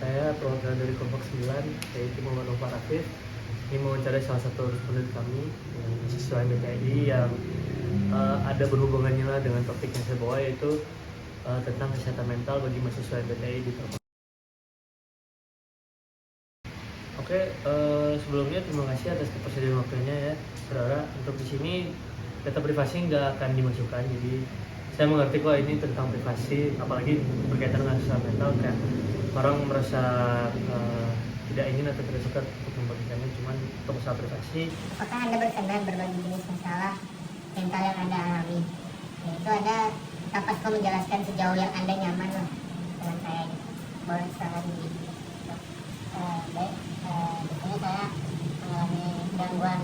Saya perwakilan dari kelompok 9, yaitu Muhammad Nova Afif. Ini mewawancarai salah satu responden kami, mahasiswa MBTI yang ada berhubungannya lah dengan topik yang saya bawa, yaitu tentang kesehatan mental bagi mahasiswa MBTI di Telkom. Oke, sebelumnya terima kasih atas kepersediaan waktunya ya, saudara. Untuk di sini data privasi nggak akan dimasukkan, jadi saya mengerti kok ini tentang privasi, apalagi berkaitan dengan kesehatan mental, kayak orang merasa tidak ingin atau tidak suka untuk membagikannya, cuman untuk masalah privasi. Apakah Anda berkenan berbagi jenis masalah mental yang Anda alami? Yaitu Anda dapat menjelaskan sejauh yang Anda nyaman lah dengan saya. Boleh silakan di baik, biasanya saya mengalami gangguan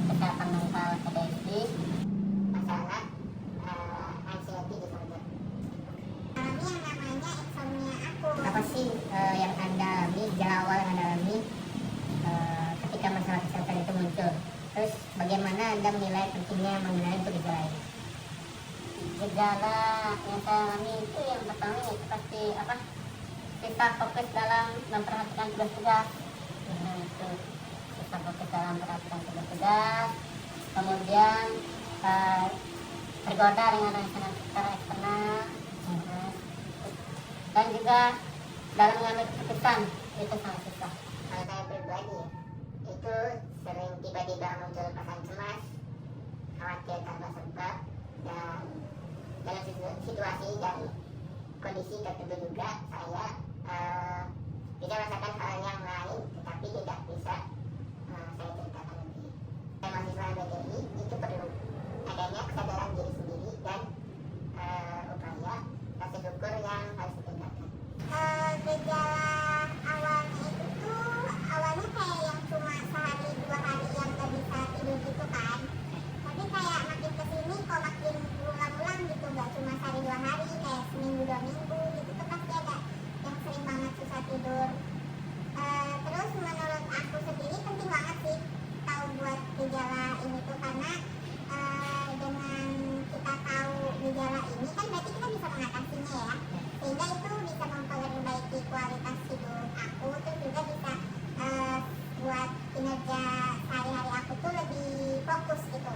kesehatan mental PTSD, masalah anxiety disorder. Alami yang namanya insomnia aku. Apa sih yang Anda alami, gejala awal yang Anda alami ketika masalah kesehatan itu muncul? Terus bagaimana Anda menilai pentingnya mengenai itu gejala ini? Gejala yang saya alami itu yang pertama itu pasti kita fokus dalam memperhatikan tugas-tugas. Itu kita fokus dalam memperhatikan tugas-tugas. Kemudian tergoda dengan rangsangan secara eksternal, dan juga dalam mengambil keputusan itu sangat susah. Kalau saya pribadi itu sering tiba-tiba muncul perasaan cemas, khawatir tanpa sebab, dan dalam situasi dan kondisi tertentu juga saya tidak merasakan hal yang lain, tetapi tidak bisa saya ceritakan lebih. Saya mahasiswa MBTI itu perlu adanya kesadaran diri sendiri dan upaya rasa syukur yang harus ditingkatkan. Gejala awalnya itu awalnya kayak yang cuma sehari 2 hari yang gak bisa tidur gitu kan, tapi kayak makin kesini kok makin berulang-ulang gitu, gak cuma sehari 2 hari, kayak seminggu 2 minggu gitu tuh pasti ada yang sering banget susah tidur. Terus menurut aku sendiri penting banget sih tahu buat gejala ini tuh, karena dengan kita tahu gejala ini kan berarti kita bisa mengatasinya ya, sehingga itu bisa memperbaiki kualitas hidup aku, terus juga bisa buat kinerja sehari-hari aku tuh lebih fokus gitu.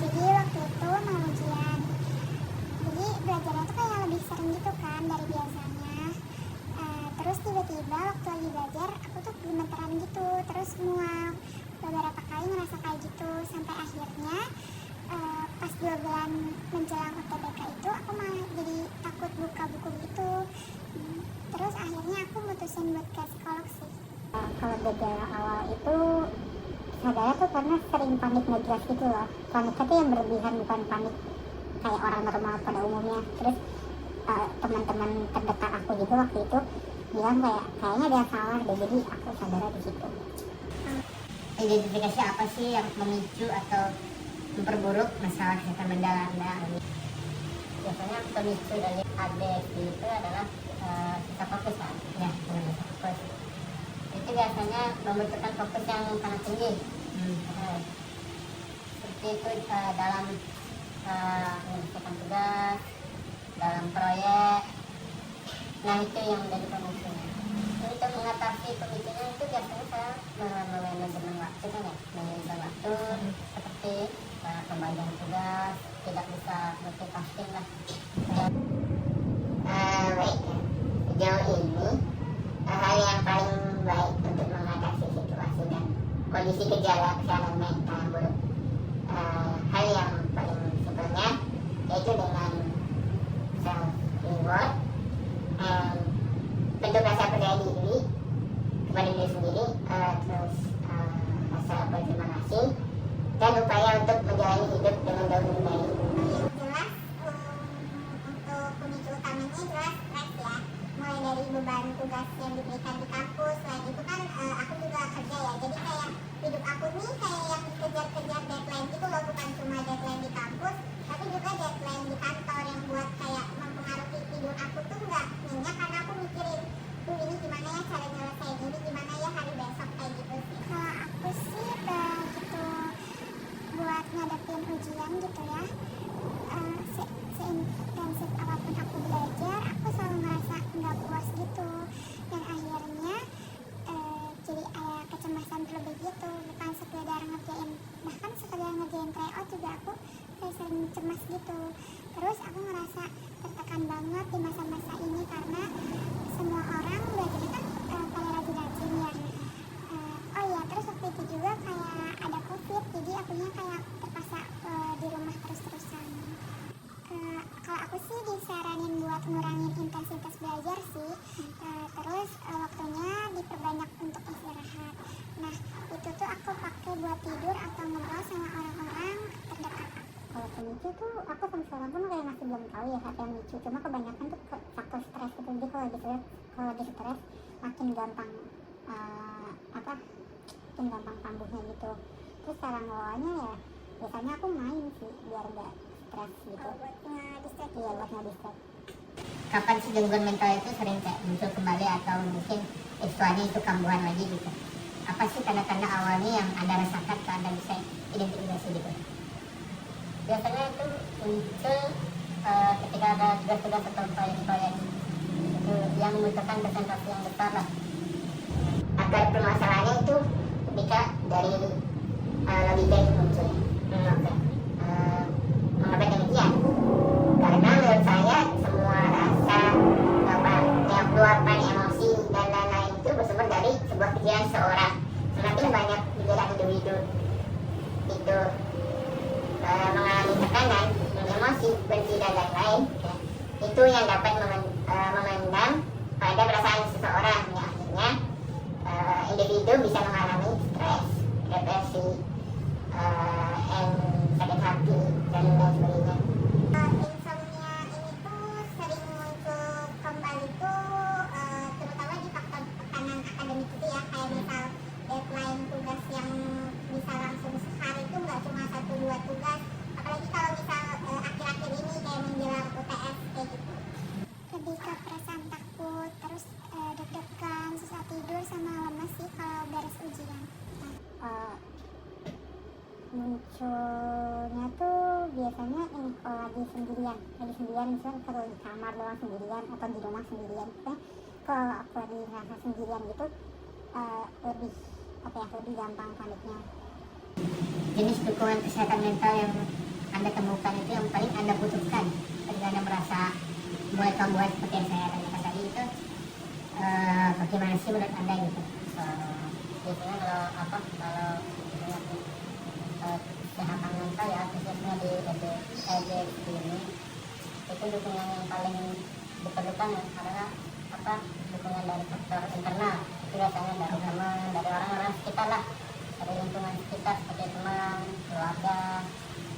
Jadi waktu itu mau ujian, jadi belajarnya tuh kayak lebih sering gitu kan dari biasanya. Terus tiba-tiba waktu lagi belajar aku tuh gemeteran gitu, terus mual, beberapa kali ngerasa kayak gitu, sampai akhirnya pas 2 bulan menjelang UTBK itu aku malah jadi takut buka buku gitu. Terus akhirnya aku mutusin buat ke psikolog sih. Kalau gejala awal itu sadar tuh karena sering panik nggak jelas gitu loh. Paniknya tuh yang berlebihan, bukan panik kayak orang normal pada umumnya. Terus teman-teman terdekat aku juga waktu itu bilang kayaknya ada yang salah deh, jadi aku sadar di situ. Identifikasi apa sih yang memicu atau memperburuk masalah kesehatan mental Anda? Biasanya pemicu dari ADHD itu adalah kita fokus kan? Ya, fokus. Itu biasanya membutuhkan fokus yang sangat tinggi. Seperti itu dalam mengerjakan tugas, dalam proyek. Nah itu yang menjadi pemicunya. Untuk mengatasi pemicunya itu biasanya saya manajemen waktu kan ya, manajemen waktu seperti pembagian tugas, tidak bisa multitasking lah. Baik, sejauh ini hal yang paling baik untuk mengatasi situasi dan kondisi gejala kesehatan mental yang buruk, hal yang paling simpelnya yaitu dengan self reward, bentuk rasa percaya diri kepada diri sendiri, terus rasa berterima kasih dan upaya untuk menjalani hidup dengan jauh lebih baik. Jelas untuk pemicu utamanya jelas stres ya, mulai dari beban tugas yang diberikan di kampus. Selain itu kan aku juga kerja ya, jadi kayak hidup aku nih kayak yang dikejar-kejar deadline gitu loh, bukan cuma deadline di kampus tapi juga deadline di kantor yang buat kayak mempengaruhi tidur aku tuh nggak nyenyak, karena aku mikirin tuh ini gimana ya cara nyelesain ini, gimana ya hari besok, kayak gitu sih. Kalau aku sih gitu buat ngadepin ujian gitu ya, seintensif apapun aku belajar, aku selalu ngerasa nggak puas gitu, dan akhirnya banget di masa-masa ini karena semua orang belajarnya kan pada rajin-rajin ya. Oh iya, terus waktu itu juga kayak ada COVID, jadi akunya kayak terpaksa di rumah terus-terusan. Kalau aku sih disaranin buat ngurangin intensitas belajar sih, terus waktunya diperbanyak untuk istirahat. Nah, itu tuh aku pakai buat tidur atau ngobrol sama orang-orang terdekat. Kalau pemicu tuh aku sampai sekarang pun kayak masih belum tahu ya apa yang micu, cuma kebanyakan tuh faktor stres gitu. Jadi kalau lagi stres makin gampang makin gampang kambuhnya gitu. Terus cara ngelolanya ya biasanya aku main sih biar nggak stres gitu. Buat nge-distract. Iya, buat nge-distract. Kapan sih gangguan mental itu sering kayak muncul kembali atau mungkin istilahnya itu kambuhan lagi gitu? Apa sih tanda-tanda awalnya yang Anda rasakan ke Anda bisa identifikasi gitu? Biasanya itu muncul ketika ada tugas-tugas atau proyek-proyek itu yang membutuhkan presentasi yang besar lah. Akar permasalahannya itu ketika dari logika itu muncul. Mengapa demikian? Karena menurut saya semua rasa yang luapan emosi dan lain-lain itu bersumber dari sebuah pikiran seorang. Semakin banyak pikiran individu itu mengalami tekanan, emosi, benci dan lain-lain, ya, itu yang dapat memendam pada perasaan seseorang, ya, akhirnya individu bisa mengalami stres, depresi, sakit hati dan lain sebagainya. Insomnia ini tuh sering muncul kembali tuh terutama di faktor tekanan akademik itu ya, kayak misal deadline tugas yang bisa langsung sehari itu nggak cuma 1-2 tugas, apalagi kalau misal akhir-akhir ini kayak menjelang UTS kayak gitu. Lebih ke perasaan takut, terus deg-degan, susah tidur sama lemes sih kalau beres ujian. Munculnya tuh biasanya ini kalau lagi sendirian misalnya kalau di kamar doang sendirian atau di rumah sendirian. Kalau aku lagi ngerasa sendirian gitu lebih gampang paniknya. Jenis dukungan kesehatan mental yang Anda temukan itu yang paling Anda butuhkan ketika Anda merasa mulai kambuhan seperti yang saya tanyakan tadi itu bagaimana sih menurut Anda gitu? Biasanya kalau kesehatan mental ya khususnya di EDS ini itu dukungan yang paling diperlukan ya, karena dukungan dari faktor internal itu biasanya dari teman, dari orang-orang sekitar lah, dari lingkungan sekitar seperti teman, keluarga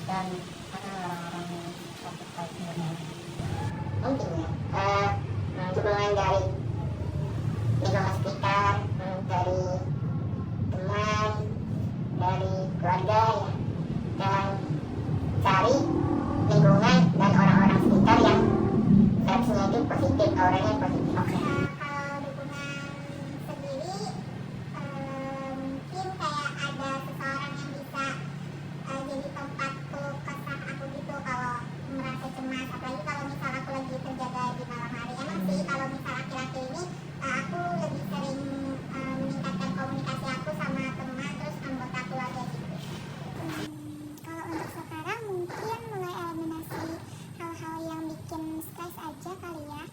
dan orang-orang terkait sebenarnya. Mungkin ya dukungan dari lingkungan sekitar, dari teman, dari keluarga ya, dan cari lingkungan dan orang-orang sekitar yang reaksinya itu positif, auranya positif. Kalau dukungan sendiri mungkin kayak ada seseorang yang bisa jadi tempat keluh kesah aku gitu kalau merasa cemas, apalagi kalau misal aku lagi terjaga di malam hari. Emang sih kalau misal akhir-akhir ini aku lebih sering meningkatkan komunikasi aku sama teman terus anggota keluarga gitu. Kalau untuk sekarang mungkin mulai eliminasi hal-hal yang bikin stres aja kali ya,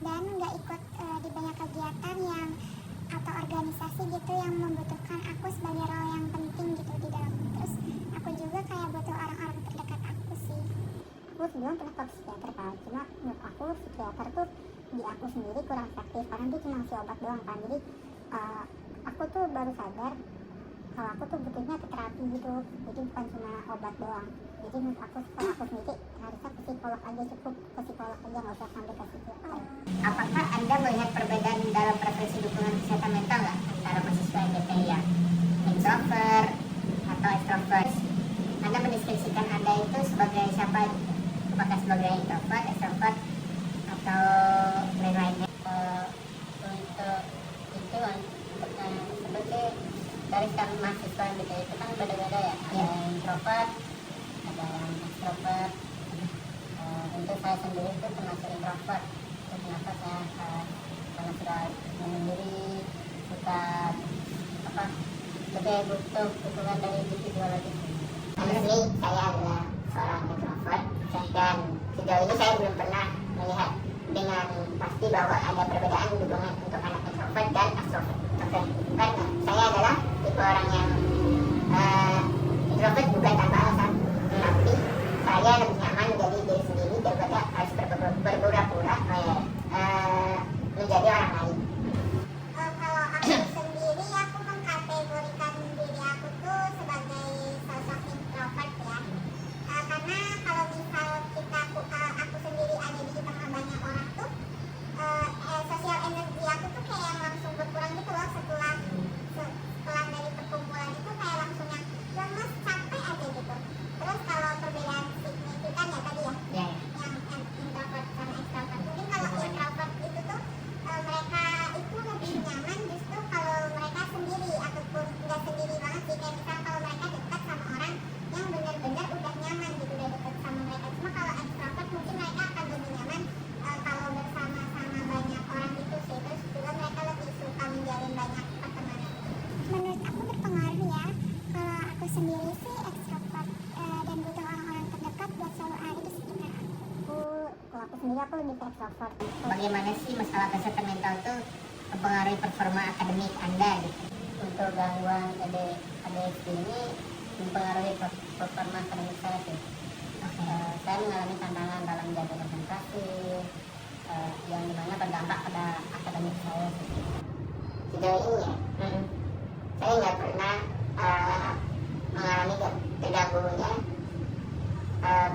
dan nggak ikut di banyak kegiatan yang atau organisasi gitu yang membutuhkan aku sebagai role yang penting gitu di dalam. Terus aku juga kayak butuh orang-orang terdekat aku sih. Aku sebelum pernah ke psikiater kan, cuma menurut aku psikiater tuh di aku sendiri kurang efektif karena dia cuma ngasih obat doang kan. Jadi aku tuh baru sadar kalau aku tuh butuhnya ke terapi gitu, jadi bukan cuma obat doang. Jadi menurut aku kalau aku sendiri harusnya ke psikolog aja, cukup ke psikolog aja, nggak usah sampai ke psikiater. Apakah Anda melihat perbedaan dalam preferensi dukungan kesehatan mental nggak antara mahasiswa MBTI yang introvert atau extrovert? Anda mendeskripsikan Anda itu sebagai siapa? Apakah sebagai introvert, extrovert, atau lain-lainnya? Untuk itu sebagai gariskan mahasiswa MBTI itu kan beda-beda ya. Ada yang introvert, ada yang extrovert. Untuk saya sendiri itu termasuk introvert. Kenapa saya karena sudah menyendiri, suka lebih butuh dukungan dari individual lagi. Ini saya adalah seorang introvert dan sejauh ini saya belum pernah melihat dengan pasti bahwa ada perbedaan hubungan untuk anak introvert dan extrovert. Oke, karena saya adalah tipe orang yang introvert bukan tanpa alasan, tapi saya lebih nyaman menjadi diri sendiri daripada harus berpura-pura menjadi orang lain. Kalau aku sendiri, aku mengkategorikan diri aku tuh sebagai sosok introvert ya. Karena kalau misal aku sendiri ada di tengah banyak orang tuh, sosial energi aku tuh kayak yang langsung berkurang gitu loh setelah dari perkumpulan itu, kayak langsung yang lemes, capek aja gitu. Terus kalau perbedaan signifikan ya tadi ya, Ya, yang introvert sama extrovert. Mungkin kalau introvert itu tuh mereka itu lebih nyaman justru kalau mereka sendiri, ataupun nggak sendiri banget sih, kayak misal kalau mereka dekat sama orang yang benar-benar udah nyaman gitu, udah dekat sama mereka. Cuma kalau extrovert mungkin mereka akan lebih nyaman kalau bersama-sama banyak orang gitu sih. Terus juga mereka lebih suka menjalin banyak pertemanan. Menurut aku berpengaruh ya. Kalau aku sendiri sih extrovert dan butuh orang-orang terdekat buat selalu ada di sekitar aku. Kalau aku sendiri aku lebih ke extrovert. bagaimana sih masalah kesehatan mental tuh mempengaruhi performa akademik Anda gitu? Untuk gangguan ADHD ini mempengaruhi performa akademik saya sih. Saya mengalami tantangan dalam menjaga konsentrasi yang dimana berdampak pada akademik saya sih. Sejauh ini ya, saya nggak pernah mengalami terganggunya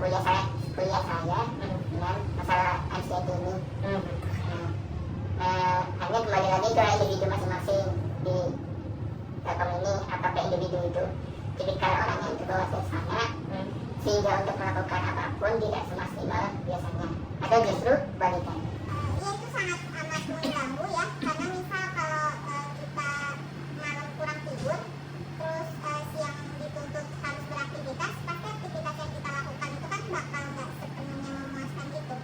kuliah saya dengan masalah anxiety ini. Hanya kembali lagi ke individu masing-masing di Telkom ini, apakah individu itu tipikal orang yang terbawa suasana sehingga untuk melakukan apapun tidak semaksimal biasanya, atau justru balikan. Ya itu sangat amat mengganggu ya, karena misal kalau kita malam kurang tidur, terus siang dituntut harus beraktivitas, pasti aktivitas yang kita lakukan itu kan bakal nggak sepenuhnya memuaskan gitu.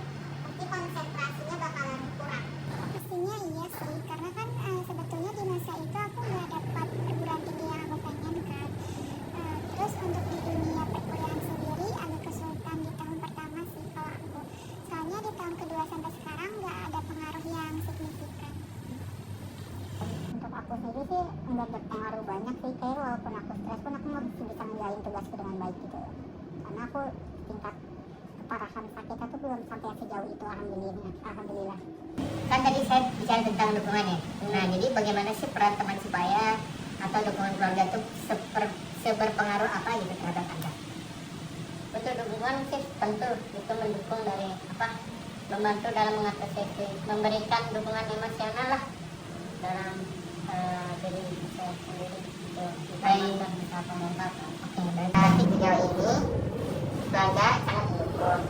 Pasti konsentrasinya bakalan kurang. Pastinya iya sih, karena kan sebetulnya di masa itu aku nggak dapat perguruan tinggi yang aku pengen kan. Terus untuk di dunia perkuliahan sendiri agak kesulitan di tahun pertama sih kalau aku. Soalnya di tahun kedua sampai sekarang nggak ada pengaruh yang signifikan. Untuk aku sendiri sih nggak berpengaruh banyak sih, kayak walaupun aku stres pun aku masih bisa ngerjain tugasku dengan baik gitu. Karena aku tingkat keparahan sakitnya tuh belum sampai sejauh itu, alhamdulillah. Kan tadi saya bicara tentang dukungan ya. Nah, jadi bagaimana sih peran teman supaya atau dukungan keluarga itu seberpengaruh apa gitu terhadap Anda? Betul, dukungan sih tentu itu mendukung dari membantu dalam mengatasi, memberikan dukungan emosional lah dalam diri saya sendiri gitu. Baik. Dan bisa mental. Oke, berarti sejauh ini keluarga sangat mendukung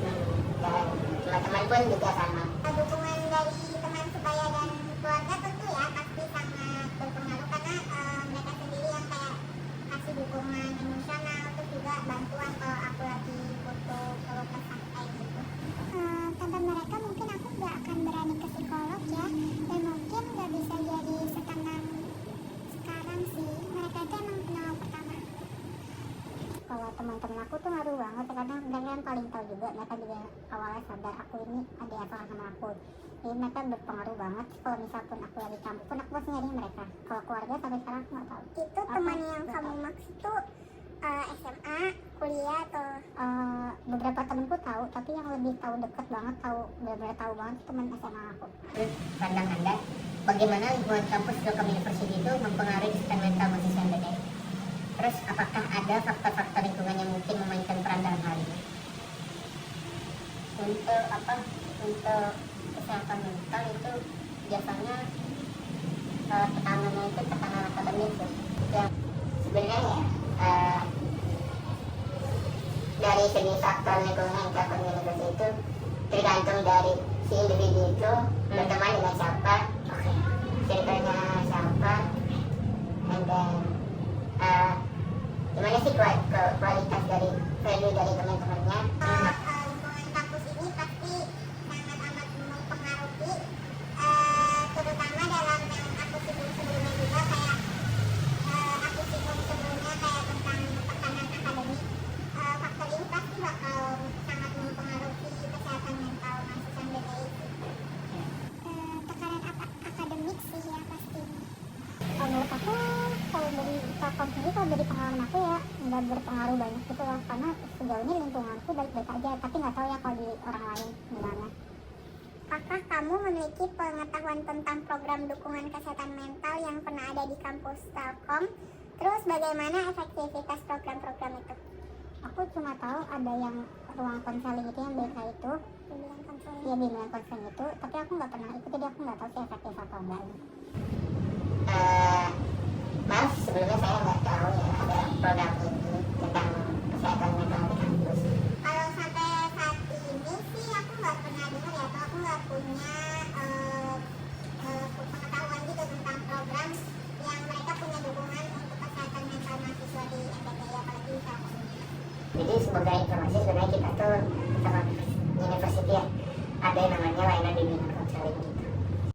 dan teman-teman pun juga sama. Dukungan dari teman sebaya dan keluarga tentu ya pasti sangat berpengaruh, karena mereka sendiri yang kayak kasih dukungan emosional, terus juga bantuan kalau aku lagi butuh keluh kesah kayak gitu. Tanpa mereka mungkin aku gak akan berani ke psikolog ya, dan mungkin gak bisa jadi setenang sekarang sih. Mereka itu emang penolong pertama. Kalau teman-teman aku tuh ngaruh banget, karena mereka yang paling tahu juga, mereka juga awalnya sadar aku ini ada yang salah sama aku. Jadi mereka berpengaruh banget. Kalau misalkan aku lagi campur pun aku pasti nyari mereka. Kalau keluarga sampai sekarang aku nggak tahu. Itu teman yang kamu maksud tuh SMA, kuliah atau beberapa temanku tahu, tapi yang lebih tahu dekat banget, benar-benar tahu banget teman SMA aku. Terus pandang Anda, bagaimana lingkungan kampus Telkom University itu mempengaruhi kesehatan mental mahasiswa Anda? Terus apakah ada faktor-faktor lingkungan yang mungkin memainkan peran dalam hal ini? Untuk kesehatan mental itu biasanya tekanannya itu tekanan akademis ya. Sebenarnya dari segi faktor lingkungan Telkom University itu tergantung dari si individu itu berteman dengan siapa, circle-nya siapa, and then gimana sih kualitas dari value dari teman-temannya. Lingkungan kampus ini pasti sangat amat mempengaruhi, terutama dalam yang aku sebelumnya juga, kayak aku sebelumnya kayak tentang tekanan akademik. Faktor ini pasti bakal sangat mempengaruhi kesehatan mental mahasiswa BPI. berpengaruh banyak gitu lah, karena sejauh ini lingkunganku baik-baik aja, tapi nggak tahu ya kalau di orang lain gimana. Apakah kamu memiliki pengetahuan tentang program dukungan kesehatan mental yang pernah ada di kampus Telkom? Terus bagaimana efektivitas program-program itu? Aku cuma tahu ada yang ruang konseling itu, yang BK itu, Bimbingan konseling. ya bimbingan konseling itu, tapi aku nggak pernah ikut, jadi aku nggak tahu sih efektif atau enggak. Maaf, sebelumnya saya nggak tahu ya ada program ini tentang kesehatan mental di kampus. Kalau sampai saat ini sih aku nggak pernah dengar ya, atau aku nggak punya pengetahuan gitu tentang program yang mereka punya dukungan untuk kesehatan mental mahasiswa di MPTI, apalagi di Telkom. Jadi sebagai informasi sebenarnya kita tuh